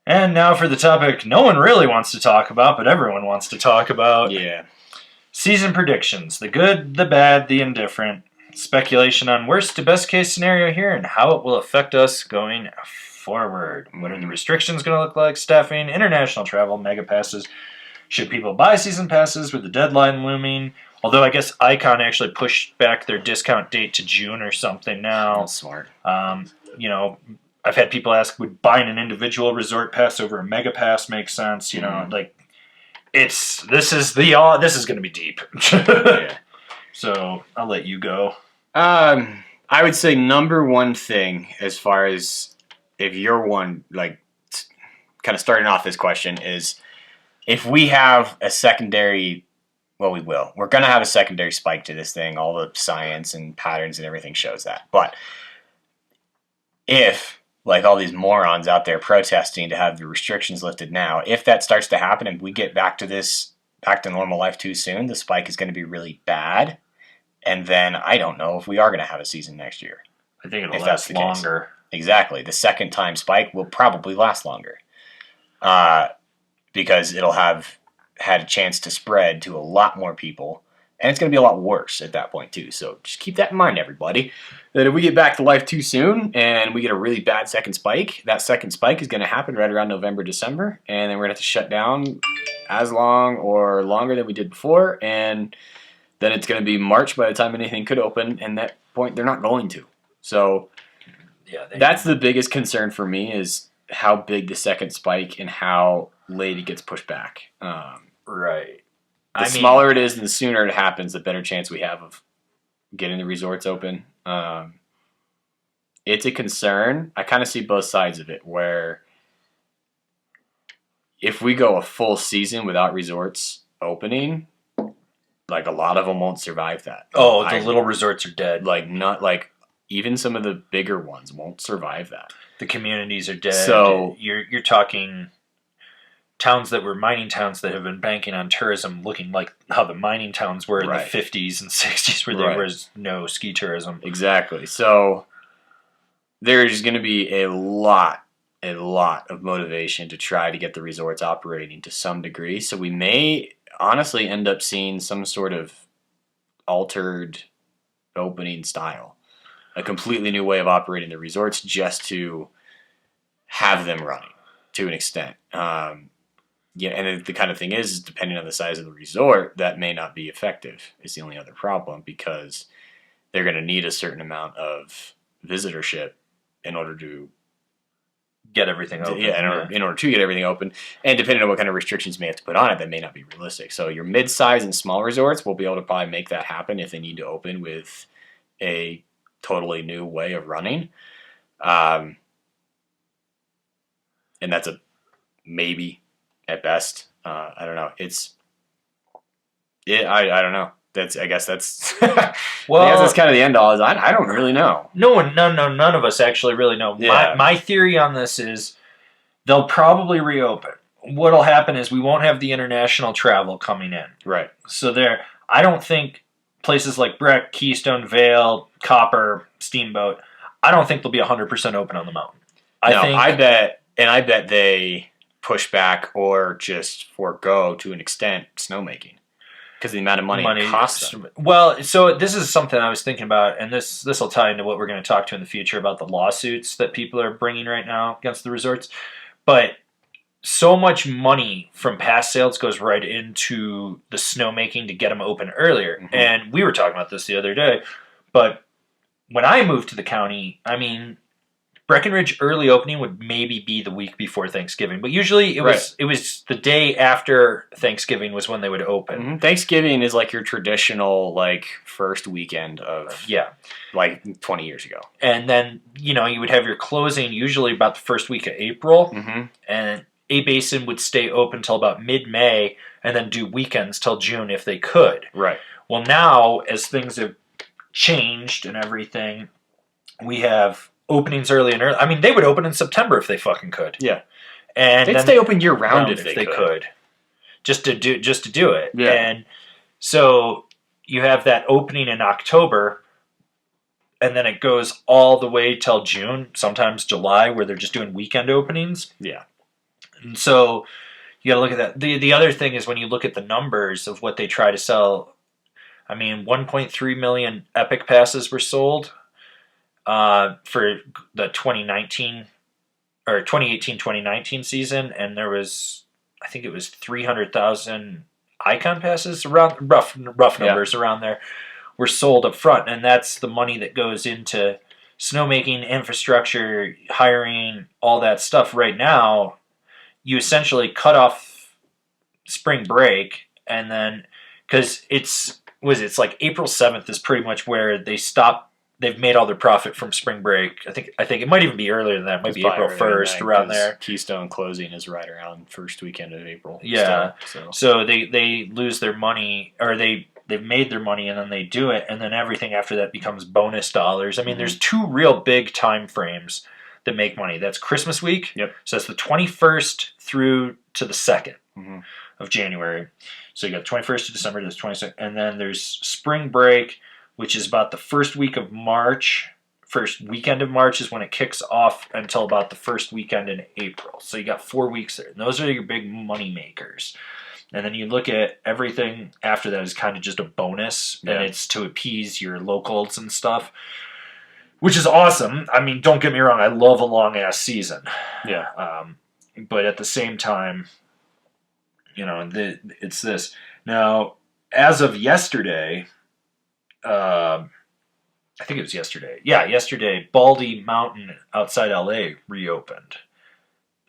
And now for the topic no one really wants to talk about, but everyone wants to talk about. Yeah. Season predictions. The good, the bad, the indifferent. Speculation on worst to best case scenario here and how it will affect us going forward. What are the restrictions going to look like? Staffing, international travel, mega passes. Should people buy season passes with the deadline looming? Although I guess Icon actually pushed back their discount date to June or something now. That's smart. You know, I've had people ask, would buying an individual resort pass over a mega pass make sense? You know, like this is going to be deep. Yeah. So I'll let you go. I would say number one thing as far as if you're one, like, kind of starting off this question is if we have a secondary, well, we will. We're going to have a secondary spike to this thing. All the science and patterns and everything shows that. But if, like all these morons out there protesting to have the restrictions lifted now, if that starts to happen and we get back to normal life too soon, the spike is going to be really bad. And then I don't know if we are going to have a season next year. I think it'll last longer. Exactly. The second time spike will probably last longer because it'll have had a chance to spread to a lot more people. And it's going to be a lot worse at that point, too. So just keep that in mind, everybody, that if we get back to life too soon and we get a really bad second spike, that second spike is going to happen right around November, December. And then we're going to have to shut down as long or longer than we did before. And then it's going to be March by the time anything could open. And at that point, they're not going to. So that's the biggest concern for me is how big the second spike and how late it gets pushed back. Right. The smaller it is and the sooner it happens, the better chance we have of getting the resorts open. It's a concern. I kind of see both sides of it, where if we go a full season without resorts opening, like a lot of them won't survive that. Oh, the little resorts are dead. Even some of the bigger ones won't survive that. The communities are dead. So you're talking towns that were mining towns that have been banking on tourism, looking like how the mining towns were in the 50s and 60s, where there was no ski tourism. Exactly. So there's going to be a lot of motivation to try to get the resorts operating to some degree. So we may honestly end up seeing some sort of altered opening style, a completely new way of operating the resorts just to have them running to an extent. And the kind of thing is, depending on the size of the resort, that may not be effective. Is the only other problem, because they're going to need a certain amount of visitorship in order to get everything open. In order to get everything open. And depending on what kind of restrictions you may have to put on it, that may not be realistic. So your mid-size and small resorts will be able to probably make that happen if they need to open with a totally new way of running. And that's a maybe at best. I don't know. I don't know. I guess that's that's kind of the end all. Is I don't really know. None of us actually really know. Yeah. My theory on this is they'll probably reopen. What'll happen is we won't have the international travel coming in. Right. So I don't think places like Breck, Keystone, Vail, Copper, Steamboat, I don't think they'll be 100% open on the mountain. I bet they push back or just forego to an extent snowmaking because the amount of money it costs them. Well, so this is something I was thinking about, and this will tie into what we're going to talk to in the future about the lawsuits that people are bringing right now against the resorts. But so much money from pass sales goes right into the snowmaking to get them open earlier. Mm-hmm. And we were talking about this the other day, but when I moved to the county, Breckenridge early opening would maybe be the week before Thanksgiving, but usually it was the day after Thanksgiving was when they would open. Mm-hmm. Thanksgiving is like your traditional first weekend of 20 years ago, and then you would have your closing usually about the first week of April, mm-hmm. and A-Basin would stay open till about mid-May, and then do weekends till June if they could. Right. Well, now as things have changed and everything, we have openings early and early. They would open in September if they fucking could. Yeah, and they'd stay open year round if they could, just to do it. Yeah. And so you have that opening in October, and then it goes all the way till June, sometimes July, where they're just doing weekend openings. Yeah, And so you got to look at that. The other thing is when you look at the numbers of what they try to sell. I mean, 1.3 million Epic passes were sold for the 2019 or 2018-2019 season, and there was, I think it was 300,000 Icon passes, around rough numbers around there, were sold up front, and that's the money that goes into snowmaking, infrastructure, hiring, all that stuff. Right now, you essentially cut off spring break, and then because it's like April 7th is pretty much where they stop. They've made all their profit from spring break. I think it might even be earlier than that. It might be April 1st, around there. Keystone closing is right around first weekend of April. Yeah. So they lose their money, or they've made their money, and then they do it, and then everything after that becomes bonus dollars. I mean, there's two real big time frames that make money. That's Christmas week. Yep. So that's the 21st through to the 2nd of January. So you got the 21st of December to the 22nd, and then there's spring break, which is about the first week of March. First weekend of March is when it kicks off until about the first weekend in April. So you got 4 weeks there. And those are your big money makers. And then you look at everything after that is kind of just a bonus, and it's to appease your locals and stuff, which is awesome. I mean, don't get me wrong. I love a long-ass season. Yeah. But at the same time, it's this. Now, as of yesterday... I think it was yesterday. Yeah, yesterday, Baldy Mountain outside LA reopened.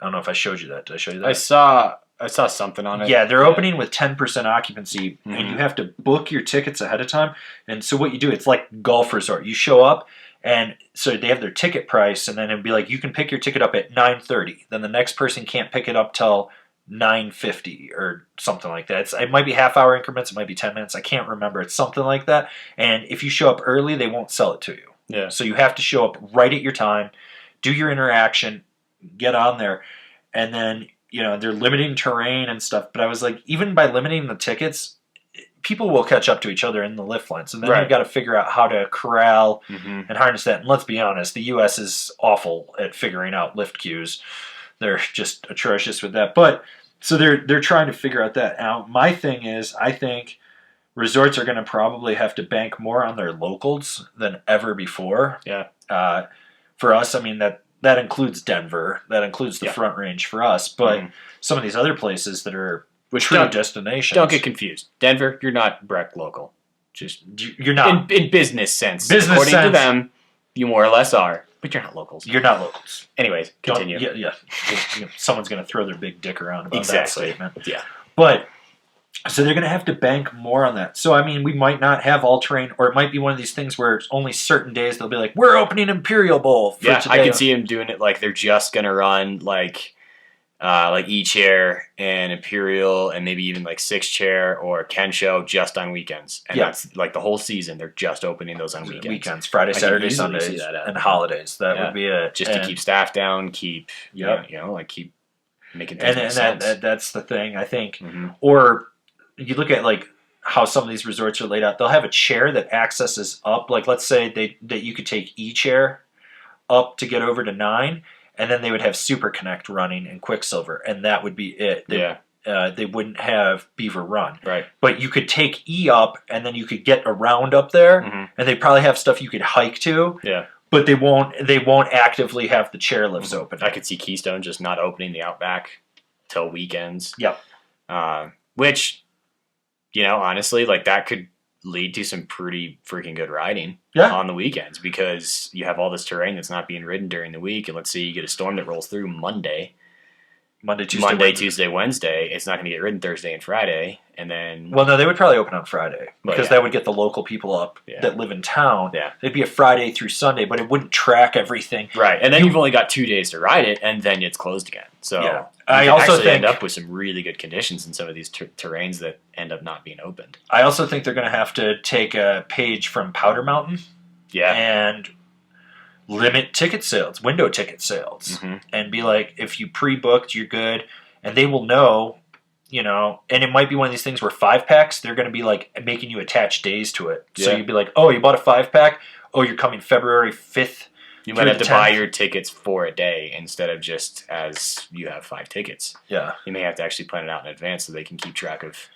I don't know if I showed you that. Did I show you that? I saw something on it. Yeah, they're opening with 10% occupancy, and you have to book your tickets ahead of time. And so what you do, it's like golf resort. You show up, and so they have their ticket price, and then it'd be like, you can pick your ticket up at 9:30. Then the next person can't pick it up till 9:50 or something like that. It might be half-hour increments. It might be 10 minutes. I can't remember. It's something like that. And if you show up early, they won't sell it to you. Yeah. So you have to show up right at your time, do your interaction, get on there, and then they're limiting terrain and stuff. But I was like, even by limiting the tickets, people will catch up to each other in the lift lines, and then you've got to figure out how to corral and harness that. And let's be honest, the U.S. is awful at figuring out lift queues. They're just atrocious with that. But so they're trying to figure out that. Now, my thing is, I think resorts are going to probably have to bank more on their locals than ever before. Yeah. For us, I mean, that includes Denver. That includes the Front Range for us. But some of these other places that are true destinations. Don't get confused. Denver, you're not Breck local. Just you're not in business sense. According to them, you more or less are. But you're not locals. You're not locals. Anyways, continue. Yeah. Someone's going to throw their big dick around about that statement. Yeah. But, so they're going to have to bank more on that. So, I mean, we might not have all-terrain, or it might be one of these things where it's only certain days they'll be like, we're opening Imperial Bowl for today. I can see them doing it like they're just going to run like E-Chair and Imperial and maybe even like 6-Chair or Kensho just on weekends. And that's like the whole season. They're just opening those on weekends. Friday, Saturday, Sundays, and holidays. That would be it. Just to keep staff down, keep making things make sense. And that's the thing, I think. Or you look at like how some of these resorts are laid out. They'll have a chair that accesses up. Like let's say that you could take E-Chair up to get over to 9. And then they would have Super Connect running and Quicksilver, and that would be it. They wouldn't have Beaver Run. Right. But you could take E up, and then you could get around up there, and they probably have stuff you could hike to. Yeah. But they won't actively have the chairlifts open. I could see Keystone just not opening the Outback till weekends. Yep. Which, honestly, like that could lead to some pretty freaking good riding on the weekends because you have all this terrain that's not being ridden during the week. And let's say you get a storm that rolls through Monday, Tuesday, Wednesday. It's not going to get ridden Thursday and Friday. And then... Well, no, they would probably open on Friday because that would get the local people up that live in town. Yeah. It'd be a Friday through Sunday, but it wouldn't track everything. Right. And then you've only got 2 days to ride it, and then it's closed again. So I also think end up with some really good conditions in some of these terrains that end up not being opened. I also think they're going to have to take a page from Powder Mountain and limit ticket sales, window ticket sales, and be like, if you pre-booked, you're good. And they will know, and it might be one of these things where 5-packs, they're going to be like making you attach days to it. So you'd be like, oh, you bought a 5-pack? Oh, you're coming February 5th You might have to buy your tickets for a day instead of just as you have 5 tickets. Yeah. You may have to actually plan it out in advance so they can keep track of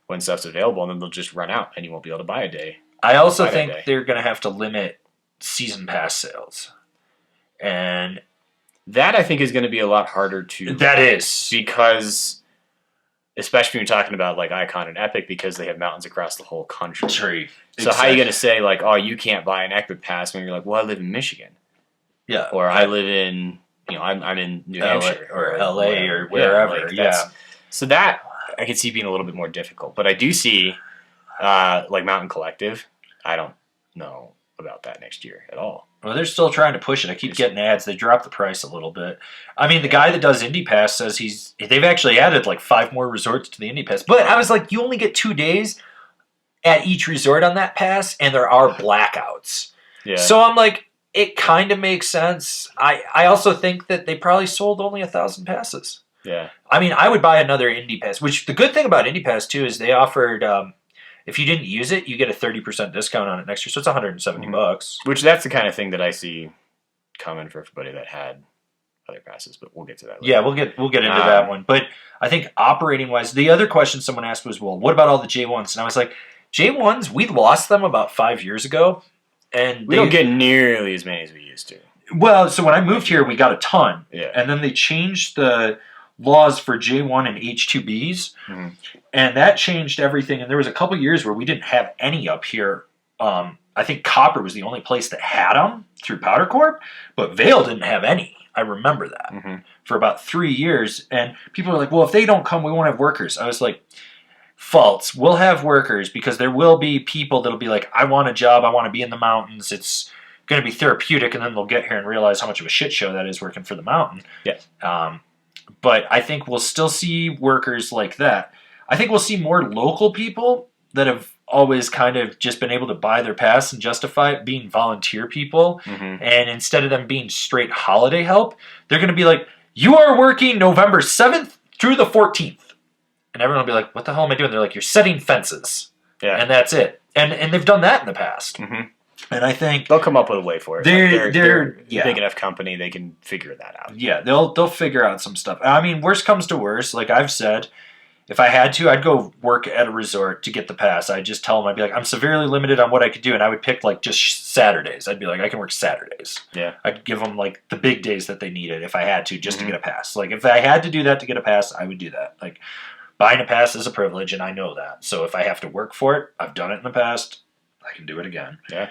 when stuff's available, and then they'll just run out, and you won't be able to buy a day. I also think they're going to have to limit season pass sales. And that, I think, is going to be a lot harder to... That is. Because, especially when you're talking about like Icon and Epic, because they have mountains across the whole country. So how are you going to say, like, oh, you can't buy an Epic pass when you're like, well, I live in Michigan. Yeah. Or I live in, I'm in New Hampshire. Or LA or wherever. So that I could see being a little bit more difficult. But I do see, like Mountain Collective, I don't know about that next year at all. Well, they're still trying to push it. I keep getting ads. They dropped the price a little bit. I mean, the guy that does Indy Pass says they've actually added like 5 more resorts to the Indy Pass. But I was like, you only get 2 days at each resort on that pass, and there are blackouts. Yeah. So I'm like, it kind of makes sense. I also think that they probably sold only 1,000 passes. Yeah. I mean, I would buy another Indy Pass, which the good thing about Indy Pass, too, is they offered, if you didn't use it, you get a 30% discount on it next year. So it's $170. Which that's the kind of thing that I see coming for everybody that had other passes, but we'll get to that later. Yeah, we'll get into that one. But I think operating-wise, the other question someone asked was, well, what about all the J1s? And I was like, J1s, we lost them about 5 years ago. And we don't get nearly as many as we used to. Well, so when I moved here, we got a ton. Yeah. And then they changed the laws for J1 and H2Bs, and that changed everything. And there was a couple years where we didn't have any up here. I think Copper was the only place that had them through Powder Corp, but Vail didn't have any. I remember that for about 3 years. And people are like, well, if they don't come, we won't have workers. I was like, false. We'll have workers because there will be people that'll be like, I want a job. I want to be in the mountains. It's going to be therapeutic. And then they'll get here and realize how much of a shit show that is working for the mountain. Yeah. But I think we'll still see workers like that. I think we'll see more local people that have always kind of just been able to buy their pass and justify it being volunteer people. And instead of them being straight holiday help, they're going to be like, you are working November 7th through the 14th. And everyone will be like, what the hell am I doing? They're like, you're setting fences. Yeah. And that's it. And they've done that in the past. And I think they'll come up with a way for it. They're a big enough company, they can figure that out. Yeah, they'll figure out some stuff. I mean, worst comes to worst, like I've said, if I had to, I'd go work at a resort to get the pass. I'd just tell them, I'd be like, I'm severely limited on what I could do, and I would pick like just Saturdays. I'd be like, I can work Saturdays. Yeah. I'd give them like the big days that they needed if I had to, just to get a pass. Like if I had to do that to get a pass, I would do that. Like buying a pass is a privilege, and I know that. So if I have to work for it, I've done it in the past, I can do it again. Yeah.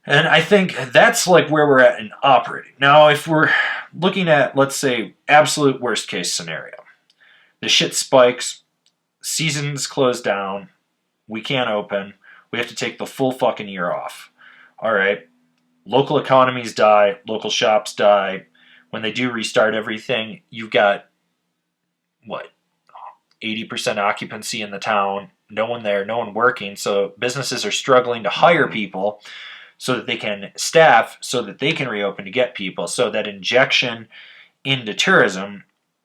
And I think that's like where we're at in operating. Now, if we're looking at, let's say, absolute worst case scenario, the shit spikes, season's closed down, we can't open, we have to take the full fucking year off. All right, local economies die, local shops die. When they do restart everything, you've got, 80% occupancy in the town, no one there, no one working, so businesses are struggling to hire people so that they can staff, so that they can reopen to get people. So that injection into tourism,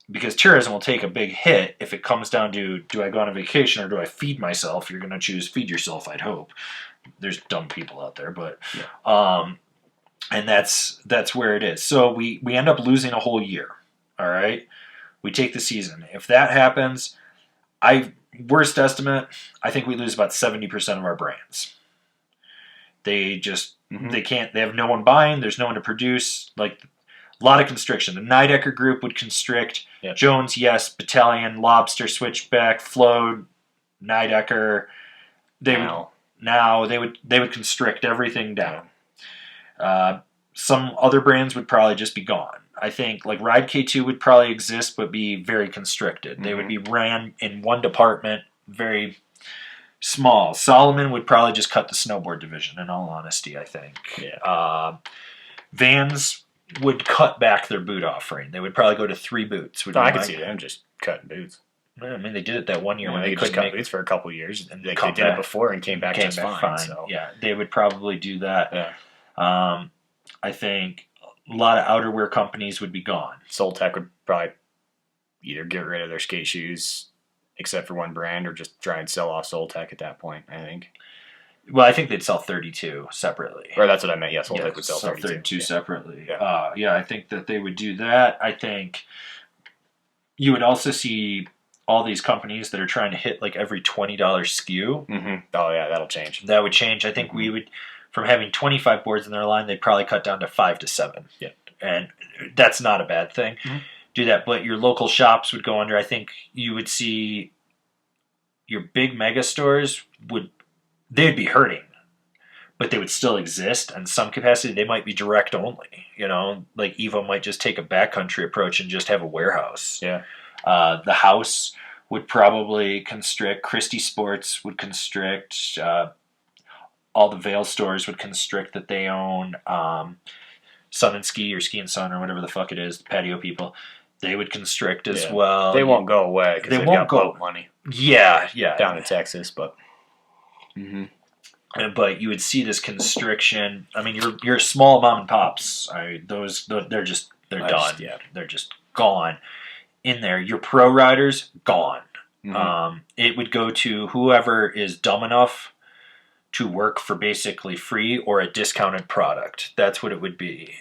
because tourism will take a big hit if it comes down to, do I go on a vacation or do I feed myself? You're going to choose feed yourself, I'd hope. There's dumb people out there, but and that's where it is. So we end up losing a whole year, all right? We take the season. If that happens, worst estimate, I think we lose about 70% of our brands. They just, they have no one buying, there's no one to produce, like a lot of constriction. The Nidecker group would constrict, Jones, yes, Battalion, Lobster, Switchback, Float, Nidecker, they would constrict everything down. Some other brands would probably just be gone. I think like Ride K2 would probably exist, but be very constricted. They would be ran in one department, very small. Solomon would probably just cut the snowboard division, in all honesty, I think. Yeah. Vans would cut back their boot offering. They would probably go to 3 boots. I could see them just cutting boots. I mean, they did it that one year when they couldn't just cut boots for a couple of years. And they did it before and came back just fine. So. Yeah, they would probably do that. Yeah. I think a lot of outerwear companies would be gone. Soltech would probably either get rid of their skate shoes, except for one brand, or just try and sell off Soltech at that point, I think. Well, I think they'd sell 32 separately. Or that's what I meant. Yes, Soltec would sell 32 separately. Yeah. I think that they would do that. I think you would also see all these companies that are trying to hit like every $20 SKU. Mm-hmm. Oh, yeah, that'll change. That would change. I think we would, from having 25 boards in their line, they'd probably cut down to 5 to 7. Yeah. And that's not a bad thing. Mm-hmm. Do that, but your local shops would go under. I think you would see your big mega stores they'd be hurting, but they would still exist in some capacity. They might be direct only, like Evo might just take a backcountry approach and just have a warehouse. Yeah. The house would probably constrict. Christie Sports would constrict. All the Vail stores would constrict that they own. Sun and Ski or Ski and Sun or whatever the fuck it is, the patio people, they would constrict as well. They won't go away because they won't go money. Yeah. Down in Texas, but. Mm-hmm. But you would see this constriction. I mean, your small mom and pops. They're done. They're just gone. In there, your pro riders gone. Mm-hmm. It would go to whoever is dumb enough to work for basically free or a discounted product. That's what it would be.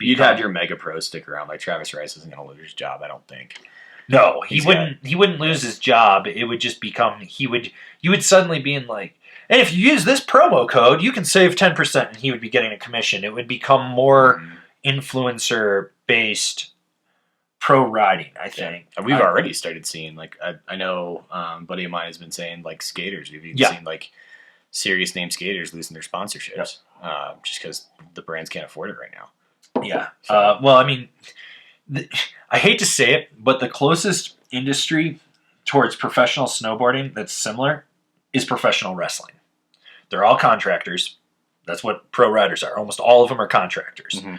You'd have your mega pros stick around. Like Travis Rice isn't going to lose his job, I don't think. No, he wouldn't lose his job. It would just become you would suddenly be in like, and if you use this promo code, you can save 10%, and he would be getting a commission. It would become more influencer based pro riding, I think. And we've already started seeing, like, I know a buddy of mine has been saying, like, skaters. We've even seen, like, serious name skaters losing their sponsorships just because the brands can't afford it right now. Yeah. So. Well, I mean, I hate to say it, but the closest industry towards professional snowboarding that's similar is professional wrestling. They're all contractors. That's what pro riders are. Almost all of them are contractors. Mm-hmm.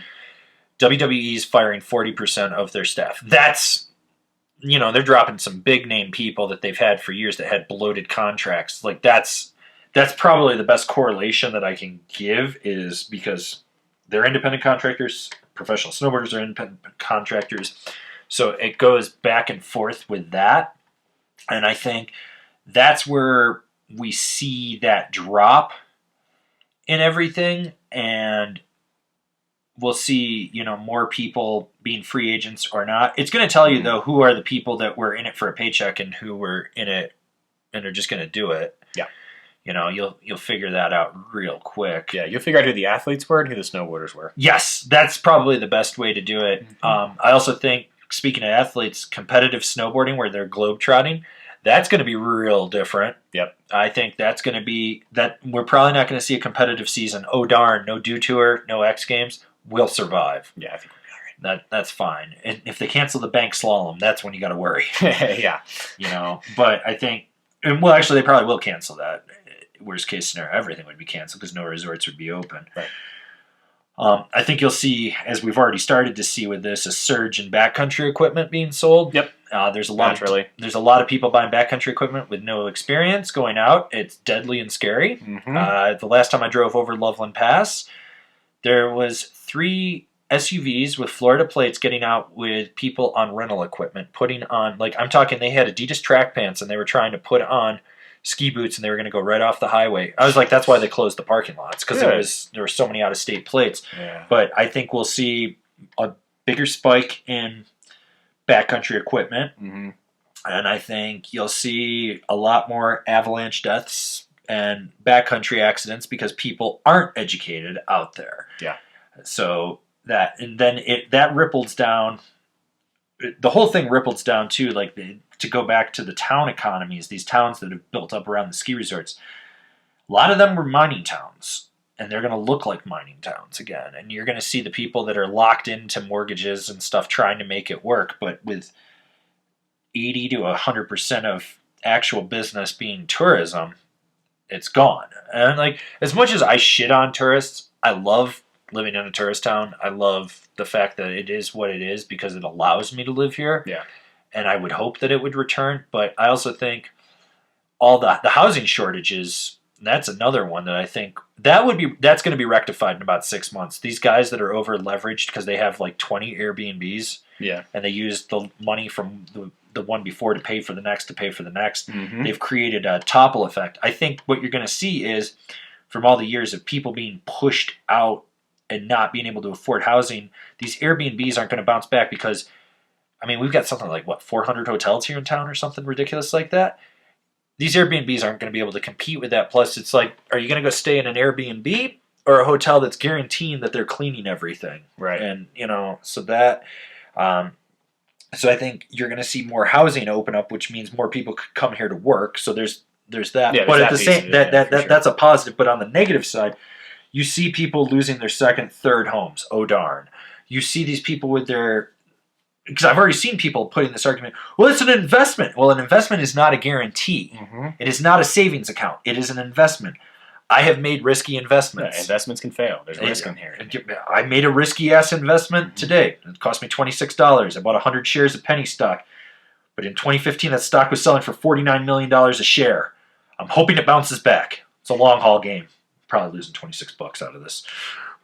WWE is firing 40% of their staff. That's, they're dropping some big name people that they've had for years that had bloated contracts. Like that's probably the best correlation that I can give, is because they're independent contractors. Professional snowboarders are independent contractors. So it goes back and forth with that. And I think that's where we see that drop in everything. And we'll see, more people being free agents or not. It's going to tell you, though, who are the people that were in it for a paycheck and who were in it and are just going to do it. Yeah. You'll figure that out real quick. Yeah, you'll figure out who the athletes were and who the snowboarders were. Yes, that's probably the best way to do it. Mm-hmm. I also think, speaking of athletes, competitive snowboarding where they're globetrotting, that's going to be real different. Yep. I think that's going to be that we're probably not going to see a competitive season. Oh, darn, no Dew Tour, no X Games. We'll survive. Yeah, I think we'll be all right. That's fine. And if they cancel the bank slalom, that's when you got to worry. Yeah. But I think, well, actually, they probably will cancel that. Worst case scenario, everything would be canceled because no resorts would be open. Right. I think you'll see, as we've already started to see with this, a surge in backcountry equipment being sold. Yep. There's a lot of people buying backcountry equipment with no experience going out. It's deadly and scary. Mm-hmm. The last time I drove over Loveland Pass, there was 3 SUVs with Florida plates getting out with people on rental equipment, putting on, like, I'm talking, they had Adidas track pants and they were trying to put on ski boots and they were going to go right off the highway. I was like, that's why they closed the parking lots, because there were so many out-of-state plates. Yeah. But I think we'll see a bigger spike in backcountry equipment, and I think you'll see a lot more avalanche deaths and backcountry accidents because people aren't educated out there. Yeah. So that ripples down. The whole thing ripples down too, like to go back to the town economies, these towns that have built up around the ski resorts. A lot of them were mining towns, and they're going to look like mining towns again. And you're going to see the people that are locked into mortgages and stuff trying to make it work, but with 80 to 100% of actual business being tourism, it's gone. And like, as much as I shit on tourists, I love living in a tourist town. I love the fact that it is what it is because it allows me to live here. Yeah. And I would hope that it would return. But I also think all the housing shortages, that's another one that I think that's going to be rectified in about 6 months. These guys that are over leveraged because they have like 20 Airbnbs. Yeah. And they use the money from the one before to pay for the next, Mm-hmm. They've created a topple effect. I think what you're going to see is from all the years of people being pushed out and not being able to afford housing, these Airbnbs aren't going to bounce back because, I mean, we've got something like, 400 hotels here in town or something ridiculous like that. These Airbnbs aren't going to be able to compete with that. Plus, it's like, are you going to go stay in an Airbnb or a hotel that's guaranteeing that they're cleaning everything? Right. And, so that... So I think you're going to see more housing open up, which means more people could come here to work. So there's that. Yeah, but at the same, that's a positive. But on the negative side, you see people losing their second, third homes. Oh darn! You see these people with their, because I've already seen people putting this argument. Well, it's an investment. Well, an investment is not a guarantee. Mm-hmm. It is not a savings account. It is an investment. I have made risky investments. Yeah, investments can fail. There's risk in here. I made a risky-ass investment today. It cost me $26. I bought 100 shares of penny stock. But in 2015, that stock was selling for $49 million a share. I'm hoping it bounces back. It's a long-haul game. Probably losing $26 out of this.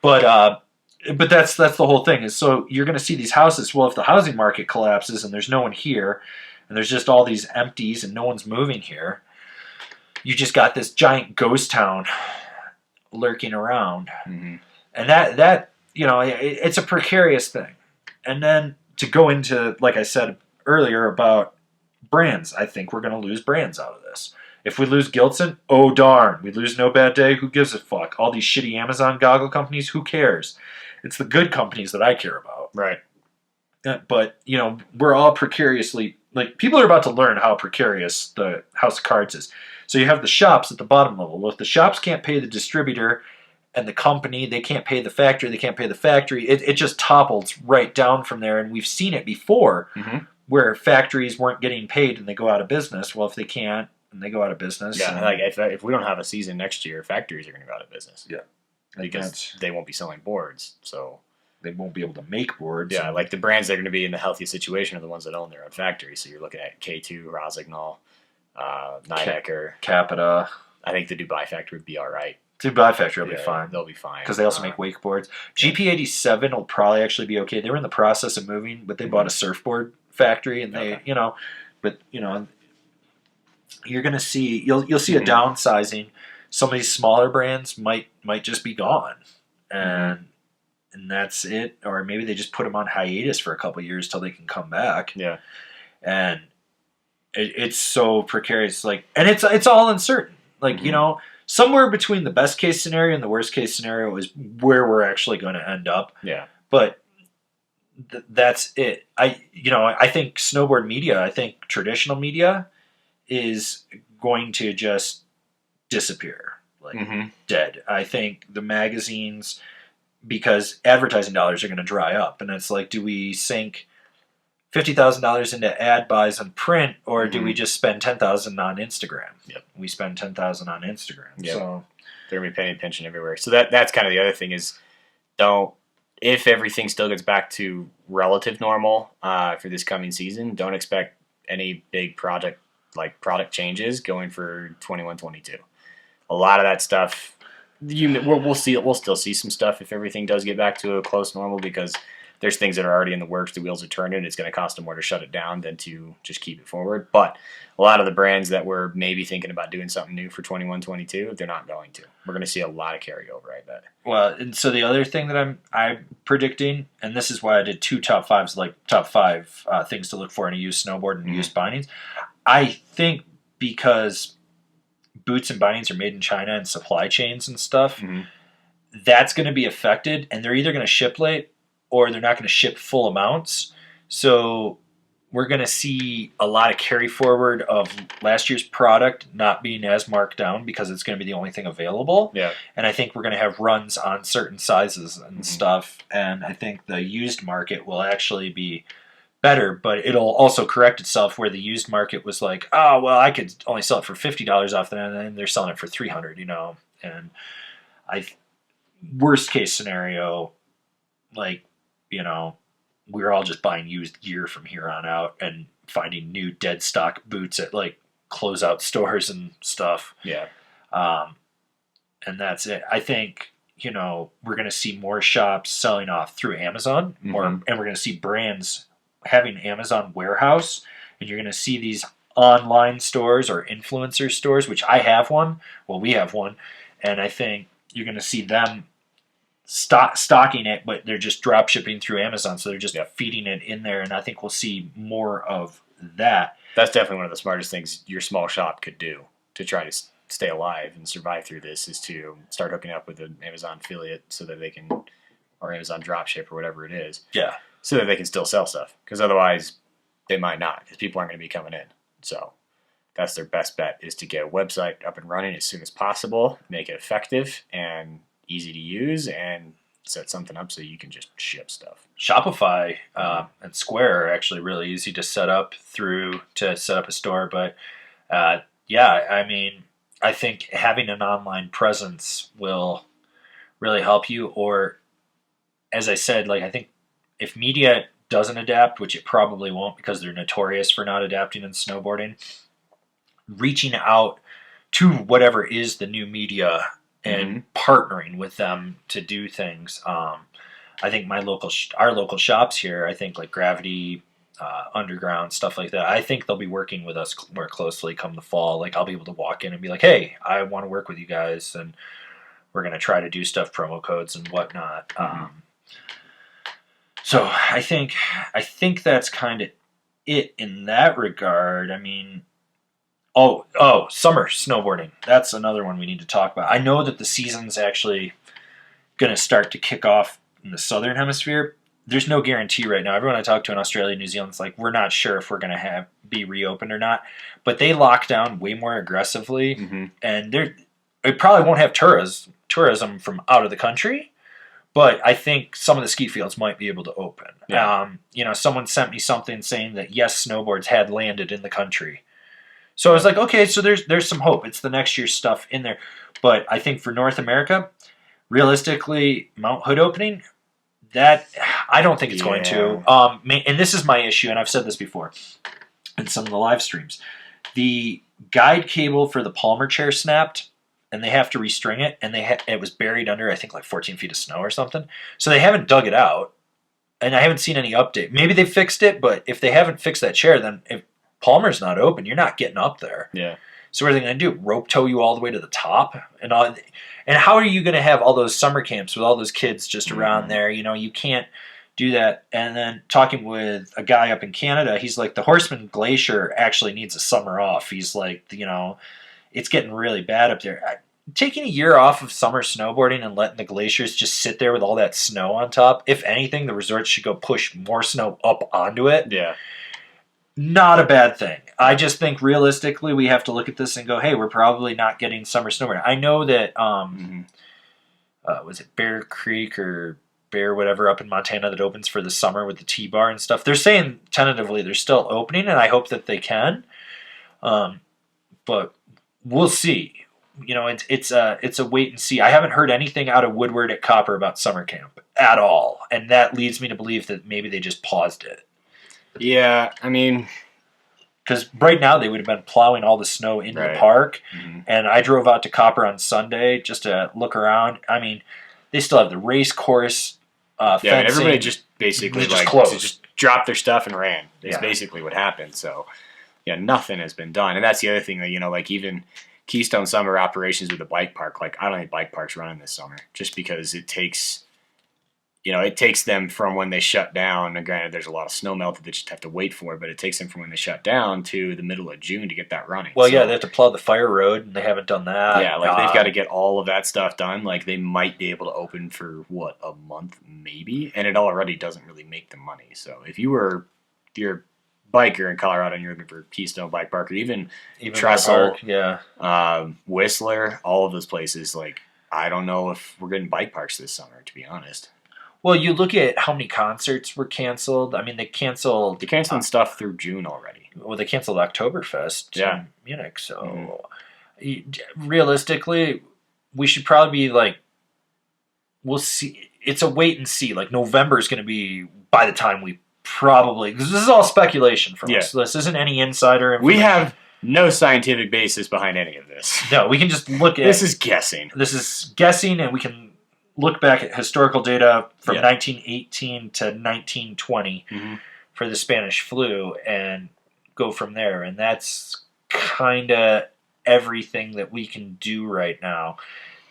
But that's the whole thing. Is so you're going to see these houses. Well, if the housing market collapses and there's no one here, and there's just all these empties and no one's moving here, you just got this giant ghost town lurking around. Mm-hmm. And that it's a precarious thing. And then to go into, like I said earlier about brands, I think we're going to lose brands out of this. If we lose Gilson, oh darn. We lose No Bad Day, who gives a fuck? All these shitty Amazon goggle companies, who cares? It's the good companies that I care about. Right. But, we're all precariously, like, people are about to learn how precarious the House of Cards is. So you have the shops at the bottom level. Well, if the shops can't pay the distributor and the company, they can't pay the factory, it just topples right down from there. And we've seen it before where factories weren't getting paid and they go out of business. Well, if they can't, and they go out of business. Yeah, like if we don't have a season next year, factories are going to go out of business. Yeah. Because they won't be selling boards, so... They won't be able to make boards. Yeah, like the brands that are going to be in the healthiest situation are the ones that own their own factory. So you're looking at K2, Rosignol, Nidecker, Capita. I think the Dubai factory would be all right. Dubai factory will be fine. They'll be fine. Because they also make wakeboards. GP87 will probably actually be okay. They were in the process of moving, but they bought a surfboard factory, and they, you're going to see, you'll see a downsizing. Some of these smaller brands might just be gone. And that's it. Or maybe they just put them on hiatus for a couple of years till they can come back. Yeah. And it's so precarious. Like, and it's all uncertain. Like, somewhere between the best case scenario and the worst case scenario is where we're actually going to end up. Yeah. But that's it. I think snowboard media, I think traditional media is going to just disappear. Like, dead. I think the magazines, because advertising dollars are going to dry up. And it's like, do we sink $50,000 into ad buys on print, or do we just spend $10,000 on Instagram? Yep. We spend $10,000 on Instagram. Yep. So they're going to be paying attention everywhere. So that's kind of the other thing is, if everything still gets back to relative normal for this coming season, don't expect any big product changes going for 21-22. A lot of that stuff, we'll still see some stuff if everything does get back to a close normal, because there's things that are already in the works. The wheels are turning. It's going to cost them more to shut it down than to just keep it forward. But a lot of the brands that were maybe thinking about doing something new for 21-22, they're not going to. We're going to see a lot of carryover, I bet. Well, and so the other thing that I'm predicting, and this is why I did two top fives, like top five things to look for in a used snowboard and used bindings. I think because boots and bindings are made in China and supply chains and stuff, that's going to be affected, and they're either going to ship late or they're not going to ship full amounts. So we're going to see a lot of carry forward of last year's product not being as marked down because it's going to be the only thing available. Yeah. And I think we're going to have runs on certain sizes and stuff. And I think the used market will actually be better, but it'll also correct itself where the used market was like, oh, well, I could only sell it for $50 off that, and then they're selling it for $300, And worst case scenario, like, we're all just buying used gear from here on out and finding new dead stock boots at like closeout stores and stuff. Yeah. And that's it. I think, we're going to see more shops selling off through Amazon, and we're going to see brands having Amazon warehouse, and you're going to see these online stores or influencer stores, which I have one. Well, we have one. And I think you're going to see them stocking it, but they're just drop shipping through Amazon, so they're just feeding it in there, and I think we'll see more of that. That's definitely one of the smartest things your small shop could do to try to stay alive and survive through this, is to start hooking up with an Amazon affiliate so that they can, or Amazon dropship or whatever it is, so that they can still sell stuff, because otherwise they might not, because people aren't going to be coming in. So that's their best bet, is to get a website up and running as soon as possible, make it effective and easy to use, and set something up so you can just ship stuff. Shopify and Square are actually really easy to set up a store. But I mean, I think having an online presence will really help you. Or, as I said, like, I think if media doesn't adapt, which it probably won't because they're notorious for not adapting in snowboarding, reaching out to whatever is the new media and partnering with them to do things. I think our local shops here, I think like Gravity, Underground, stuff like that, I think they'll be working with us more closely come the fall. Like, I'll be able to walk in and be like, hey, I want to work with you guys, and we're going to try to do stuff, promo codes and whatnot. So I think that's kind of it in that regard. I mean, summer snowboarding. That's another one we need to talk about. I know that the season's actually going to start to kick off in the southern hemisphere. There's no guarantee right now. Everyone I talk to in Australia, New Zealand's like, we're not sure if we're going to be reopened or not. But they lock down way more aggressively, and it probably won't have tourism from out of the country. But I think some of the ski fields might be able to open. Yeah. Someone sent me something saying that yes, snowboards had landed in the country. So I was like, okay, so there's some hope. It's the next year's stuff in there. But I think for North America, realistically, Mount Hood opening, that I don't think it's going to. And this is my issue, and I've said this before in some of the live streams. The guide cable for the Palmer chair snapped, and they have to restring it, and it was buried under, I think, like 14 feet of snow or something. So they haven't dug it out, and I haven't seen any update. Maybe they fixed it, but if they haven't fixed that chair, then if Palmer's not open, you're not getting up there. Yeah. So what are they going to do? Rope tow you all the way to the top? And how are you going to have all those summer camps with all those kids just around there? You can't do that. And then talking with a guy up in Canada, he's like, the Horseman Glacier actually needs a summer off. He's like, it's getting really bad up there. Taking a year off of summer snowboarding and letting the glaciers just sit there with all that snow on top, if anything, the resorts should go push more snow up onto it. Yeah. Not a bad thing. I just think realistically we have to look at this and go, hey, we're probably not getting summer snowboarding. I know that, was it Bear Creek or Bear whatever up in Montana that opens for the summer with the T-bar and stuff. They're saying tentatively they're still opening, and I hope that they can. But we'll see. It's a wait and see. I haven't heard anything out of Woodward at Copper about summer camp at all, and that leads me to believe that maybe they just paused it. Yeah, I mean, because right now they would have been plowing all the snow into the park, and I drove out to Copper on Sunday just to look around. I mean, they still have the race course. Fencing. Everybody just basically just dropped their stuff and ran. It's basically what happened. So, nothing has been done, and that's the other thing that like even Keystone summer operations with the bike park. Like, I don't think bike parks running this summer just because it takes. It takes them from when they shut down, and granted there's a lot of snow melted that you just have to wait for, but it takes them from when they shut down to the middle of June to get that running. Well, they have to plow the fire road, and they haven't done that. Yeah, they've got to get all of that stuff done. Like, they might be able to open for, a month maybe, and it already doesn't really make them money. So if you're a biker in Colorado and you're looking for Keystone Bike Park, or even Trestle, Whistler, all of those places, like, I don't know if we're getting bike parks this summer, to be honest. Well, you look at how many concerts were canceled. I mean, they canceled stuff through June already. Well, they canceled Oktoberfest in Munich. So realistically, we should probably be we'll see. It's a wait and see. Like, November is going to be by the time we probably, because this is all speculation from us. This isn't any insider information. We have no scientific basis behind any of this. No, we can just look at. This is guessing. And we can look back at historical data from 1918 to 1920 for the Spanish flu and go from there. And that's kind of everything that we can do right now.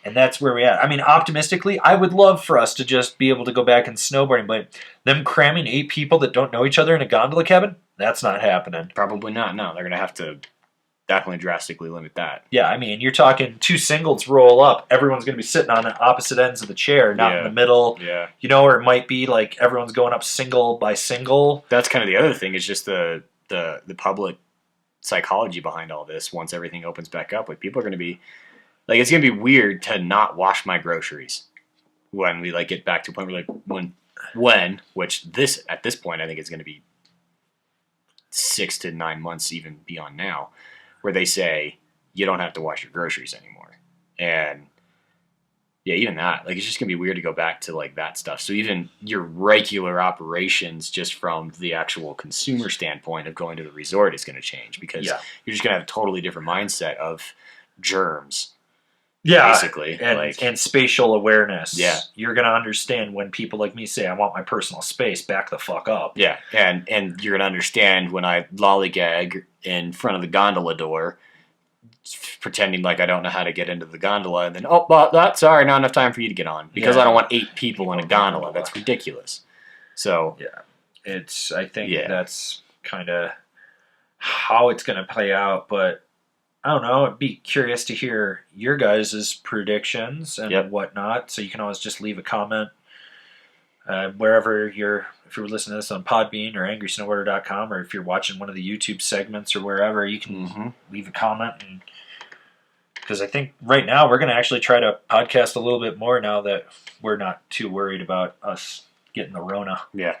And that's where we at. I mean, optimistically, I would love for us to just be able to go back and snowboarding, but them cramming 8 people that don't know each other in a gondola cabin, that's not happening. Probably not. No, they're going to have to definitely drastically limit that. Yeah, I mean, you're talking 2 singles roll up. Everyone's going to be sitting on the opposite ends of the chair, not in the middle. Yeah. Or it might be like everyone's going up single by single. That's kind of the other thing. Is just the public psychology behind all this. Once everything opens back up, like people are going to be like, it's going to be weird to not wash my groceries when we get back to a point where which at this point I think it's going to be 6 to 9 months, even beyond now, where they say you don't have to wash your groceries anymore. And yeah, even that, it's just gonna be weird to go back to that stuff. So even your regular operations, just from the actual consumer standpoint of going to the resort, is gonna change, because you're just gonna have a totally different mindset of germs. Yeah, basically, and spatial awareness. Yeah, you're gonna understand when people like me say, "I want my personal space." Back the fuck up. Yeah, and you're gonna understand when I lollygag in front of the gondola door, pretending like I don't know how to get into the gondola, and then sorry, not enough time for you to get on, because I don't want 8 people in a gondola. That's ridiculous. So yeah, I think that's kind of how it's gonna play out, but. I don't know. I'd be curious to hear your guys' predictions and whatnot. So you can always just leave a comment wherever if you're listening to this on Podbean or Angrysnowboarder.com, or if you're watching one of the YouTube segments or wherever, you can leave a comment. Because I think right now we're going to actually try to podcast a little bit more now that we're not too worried about us getting the Rona. Yeah.